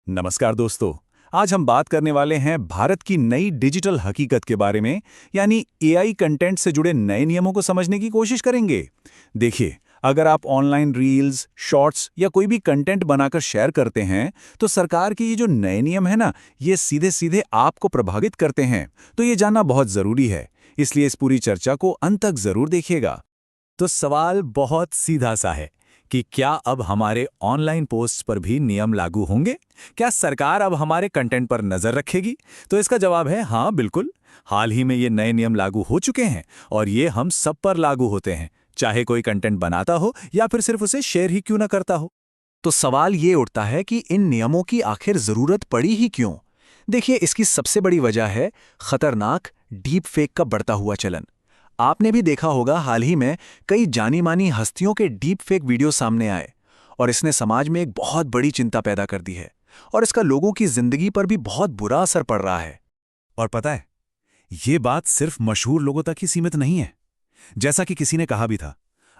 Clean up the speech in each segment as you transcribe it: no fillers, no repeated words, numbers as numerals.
नमस्कार दोस्तों। आज हम बात करने वाले हैं भारत की नई डिजिटल हकीकत के बारे में, यानी एआई कंटेंट से जुड़े नए नियमों को समझने की कोशिश करेंगे। देखिए, अगर आप ऑनलाइन रील्स, शॉर्ट्स या कोई भी कंटेंट बनाकर शेयर करते हैं, तो सरकार के ये जो नए नियम है ना, ये सीधे सीधे आपको प्रभावित करते हैं। तो ये जानना बहुत जरूरी है, इसलिए इस पूरी चर्चा को अंत तक जरूर देखिएगा। तो सवाल बहुत सीधा सा है कि क्या अब हमारे ऑनलाइन पोस्ट पर भी नियम लागू होंगे? क्या सरकार अब हमारे कंटेंट पर नजर रखेगी? तो इसका जवाब है हाँ, बिल्कुल। हाल ही में ये नए नियम लागू हो चुके हैं और ये हम सब पर लागू होते हैं, चाहे कोई कंटेंट बनाता हो या फिर सिर्फ उसे शेयर ही क्यों ना करता हो। तो सवाल ये उठता है कि इन नियमों की आखिर जरूरत पड़ी ही क्यों? देखिए, इसकी सबसे बड़ी वजह है खतरनाक डीप फेक का बढ़ता हुआ चलन। आपने भी देखा होगा, हाल ही में कई जानी मानी हस्तियों के डीप फेक वीडियो सामने आए और इसने समाज में एक बहुत बड़ी चिंता पैदा कर दी है और इसका लोगों की जिंदगी पर भी बहुत बुरा असर पड़ रहा है। और पता है, ये बात सिर्फ मशहूर लोगों तक ही सीमित नहीं है। जैसा कि किसी ने कहा भी था,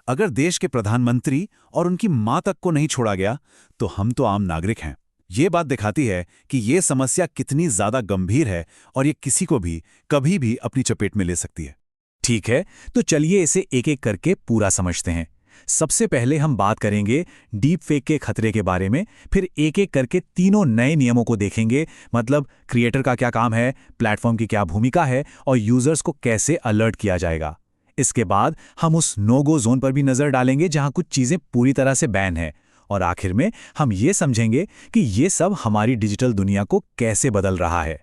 अगर देश के प्रधानमंत्री और उनकी मां तक को नहीं छोड़ा गया, तो हम तो आम नागरिक हैं। ये बात दिखाती है कि ये समस्या कितनी ज्यादा गंभीर है और ये किसी को भी कभी भी अपनी चपेट में ले सकती है। ठीक है, तो चलिए इसे एक एक करके पूरा समझते हैं। सबसे पहले हम बात करेंगे डीप फेक के खतरे के बारे में, फिर एक एक करके तीनों नए नियमों को देखेंगे। मतलब क्रिएटर का क्या काम है, प्लेटफॉर्म की क्या भूमिका है और यूजर्स को कैसे अलर्ट किया जाएगा। इसके बाद हम उस नो गो जोन पर भी नजर डालेंगे जहां कुछ चीजें पूरी तरह से बैन है। और आखिर में हम ये समझेंगे कि ये सब हमारी डिजिटल दुनिया को कैसे बदल रहा है।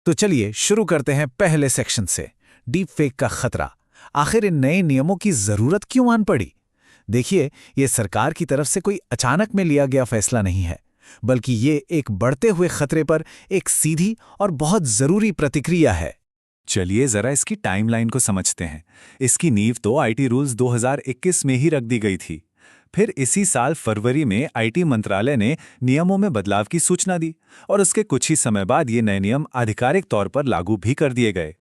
तो चलिए शुरू करते हैं पहले सेक्शन से, डीप फेक का खतरा। आखिर इन नए नियमों की जरूरत क्यों आन पड़ी? देखिए, ये सरकार की तरफ से कोई अचानक में लिया गया फैसला नहीं है, बल्कि ये एक बढ़ते हुए खतरे पर एक सीधी और बहुत जरूरी प्रतिक्रिया है। चलिए जरा इसकी टाइमलाइन को समझते हैं। इसकी नींव तो आईटी रूल्स 2021 में ही रख दी गई थी। फिर इसी साल फरवरी में आईटी मंत्रालय ने नियमों में बदलाव की सूचना दी और उसके कुछ ही समय बाद ये नए नियम आधिकारिक तौर पर लागू भी कर दिए गए।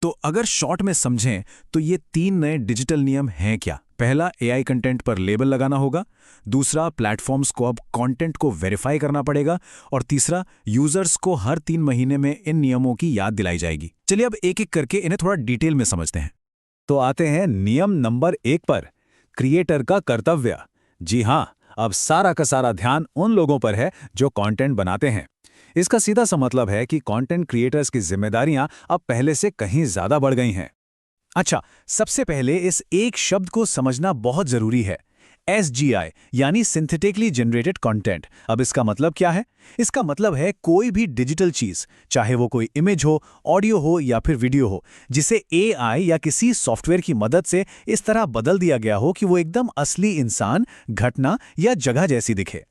तो अगर शॉर्ट में समझें तो ये तीन नए डिजिटल नियम हैं क्या? पहला, एआई कंटेंट पर लेबल लगाना होगा। दूसरा, प्लेटफॉर्म्स को अब कंटेंट को वेरीफाई करना पड़ेगा। और तीसरा, यूजर्स को हर 3 महीने में इन नियमों की याद दिलाई जाएगी। चलिए अब एक एक करके इन्हें थोड़ा डिटेल में समझते हैं। तो आते हैं नियम नंबर 1 पर, क्रिएटर का कर्तव्य। जी हाँ, अब सारा का सारा ध्यान उन लोगों पर है जो कंटेंट बनाते हैं। इसका सीधा सा मतलब है कि कंटेंट क्रिएटर्स की जिम्मेदारियां अब पहले से कहीं ज्यादा बढ़ गई हैं। अच्छा, सबसे पहले इस एक शब्द को समझना बहुत जरूरी है, SGI यानी सिंथेटिकली जनरेटेड कंटेंट। अब इसका मतलब क्या है? इसका मतलब है कोई भी डिजिटल चीज, चाहे वो कोई इमेज हो, ऑडियो हो या फिर वीडियो हो, जिसे AI या किसी सॉफ्टवेयर की मदद से इस तरह बदल दिया गया हो कि वो एकदम असली इंसान, घटना या जगह जैसी दिखे।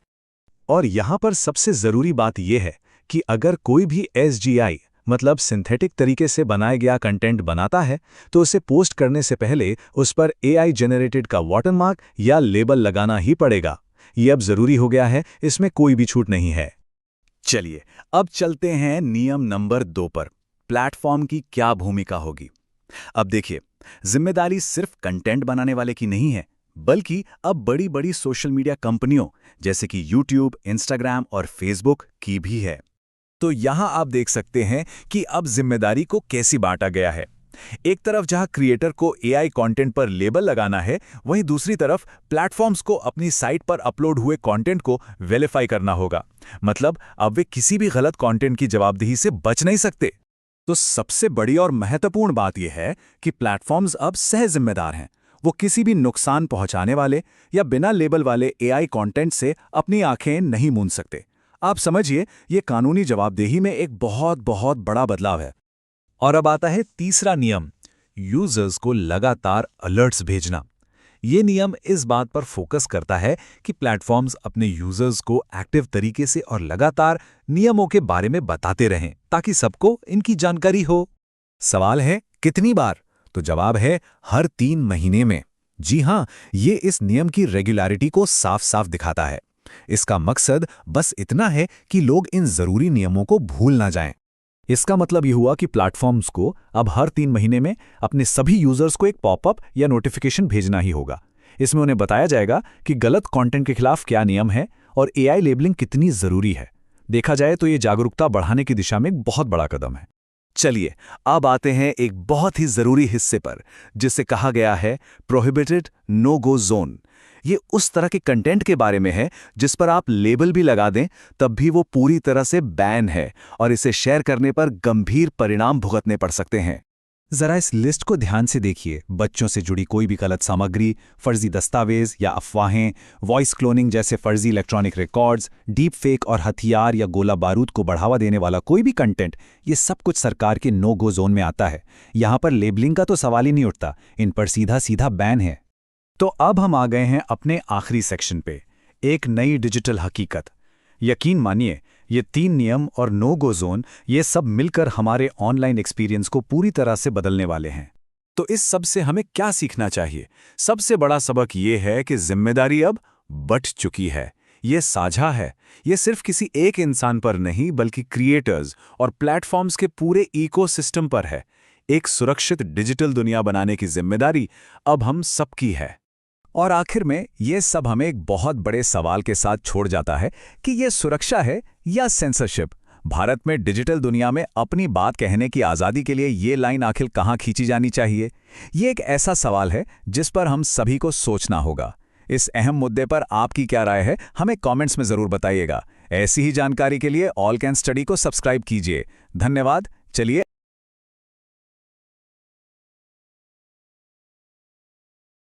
और यहां पर सबसे जरूरी बात यह है कि अगर कोई भी SGI मतलब सिंथेटिक तरीके से बनाया गया कंटेंट बनाता है, तो उसे पोस्ट करने से पहले उस पर AI जनरेटेड का वाटरमार्क या लेबल लगाना ही पड़ेगा। ये अब जरूरी हो गया है, इसमें कोई भी छूट नहीं है। चलिए अब चलते हैं नियम नंबर 2 पर, प्लेटफॉर्म की क्या भूमिका होगी। अब देखिए, जिम्मेदारी सिर्फ कंटेंट बनाने वाले की नहीं है, बल्कि अब बड़ी बड़ी सोशल मीडिया कंपनियों जैसे कि यूट्यूब, इंस्टाग्राम और फेसबुक की भी है। तो यहां आप देख सकते हैं कि अब जिम्मेदारी को कैसे बांटा गया है। एक तरफ जहां क्रिएटर को AI कंटेंट पर लेबल लगाना है, वहीं दूसरी तरफ प्लेटफॉर्म्स को अपनी साइट पर अपलोड हुए कंटेंट को वेरीफाई करना होगा। मतलब अब वे किसी भी गलत कंटेंट की जवाबदेही से बच नहीं सकते। तो सबसे बड़ी और महत्वपूर्ण बात यह है कि प्लेटफॉर्म्स अब सह जिम्मेदार हैं। वो किसी भी नुकसान पहुंचाने वाले या बिना लेबल वाले AI कंटेंट से अपनी आंखें नहीं मूंद सकते। आप समझिए, ये कानूनी जवाबदेही में एक बहुत बहुत बड़ा बदलाव है। और अब आता है तीसरा नियम, यूजर्स को लगातार अलर्ट्स भेजना। ये नियम इस बात पर फोकस करता है कि प्लेटफॉर्म्स अपने यूजर्स को एक्टिव तरीके से और लगातार नियमों के बारे में बताते रहें, ताकि सबको इनकी जानकारी हो। सवाल है कितनी बार? तो जवाब है हर 3 महीने में। जी हाँ, ये इस नियम की रेगुलरिटी को साफ साफ दिखाता है। इसका मकसद बस इतना है कि लोग इन जरूरी नियमों को भूल ना जाएं। इसका मतलब ये हुआ कि प्लेटफॉर्म्स को अब हर 3 महीने में अपने सभी यूजर्स को एक पॉपअप या नोटिफिकेशन भेजना ही होगा। इसमें उन्हें बताया जाएगा कि गलत कंटेंट के खिलाफ क्या नियम है और AI लेबलिंग कितनी जरूरी है। देखा जाए तो ये जागरूकता बढ़ाने की दिशा में एक बहुत बड़ा कदम है। चलिए, अब आते हैं एक बहुत ही जरूरी हिस्से पर, जिसे कहा गया है प्रोहिबिटेड नो गो जोन। ये उस तरह के कंटेंट के बारे में है जिस पर आप लेबल भी लगा दें तब भी वो पूरी तरह से बैन है और इसे शेयर करने पर गंभीर परिणाम भुगतने पड़ सकते हैं। जरा इस लिस्ट को ध्यान से देखिए। बच्चों से जुड़ी कोई भी गलत सामग्री, फर्जी दस्तावेज या अफवाहें, वॉइस क्लोनिंग जैसे फर्जी इलेक्ट्रॉनिक रिकॉर्ड्स, डीप फेक और हथियार या गोला बारूद को बढ़ावा देने वाला कोई भी कंटेंट, ये सब कुछ सरकार के नो गो जोन में आता है। यहाँ पर लेबलिंग का तो सवाल ही नहीं उठता, इन पर सीधा सीधा बैन है। तो अब हम आ गए हैं अपने आखिरी सेक्शन पे, एक नई डिजिटल हकीकत। यकीन मानिए, ये 3 नियम और नो गो जोन, ये सब मिलकर हमारे ऑनलाइन एक्सपीरियंस को पूरी तरह से बदलने वाले हैं। तो इस सब से हमें क्या सीखना चाहिए? सबसे बड़ा सबक ये है कि जिम्मेदारी अब बंट चुकी है। ये साझा है। ये सिर्फ किसी एक इंसान पर नहीं, बल्कि क्रिएटर्स और प्लेटफॉर्म्स के पूरे इकोसिस्टम पर है। एक सुरक्षित डिजिटल दुनिया बनाने की जिम्मेदारी अब हम सबकी है। और आखिर में ये सब हमें एक बहुत बड़े सवाल के साथ छोड़ जाता है कि ये सुरक्षा है या सेंसरशिप। भारत में डिजिटल दुनिया में अपनी बात कहने की आज़ादी के लिए ये लाइन आखिर कहाँ खींची जानी चाहिए? ये एक ऐसा सवाल है जिस पर हम सभी को सोचना होगा। इस अहम मुद्दे पर आपकी क्या राय है, हमें कमेंट्स में ज़रूर बताइएगा। ऐसी ही जानकारी के लिए ऑल कैन स्टडी को सब्सक्राइब कीजिए। धन्यवाद। चलिए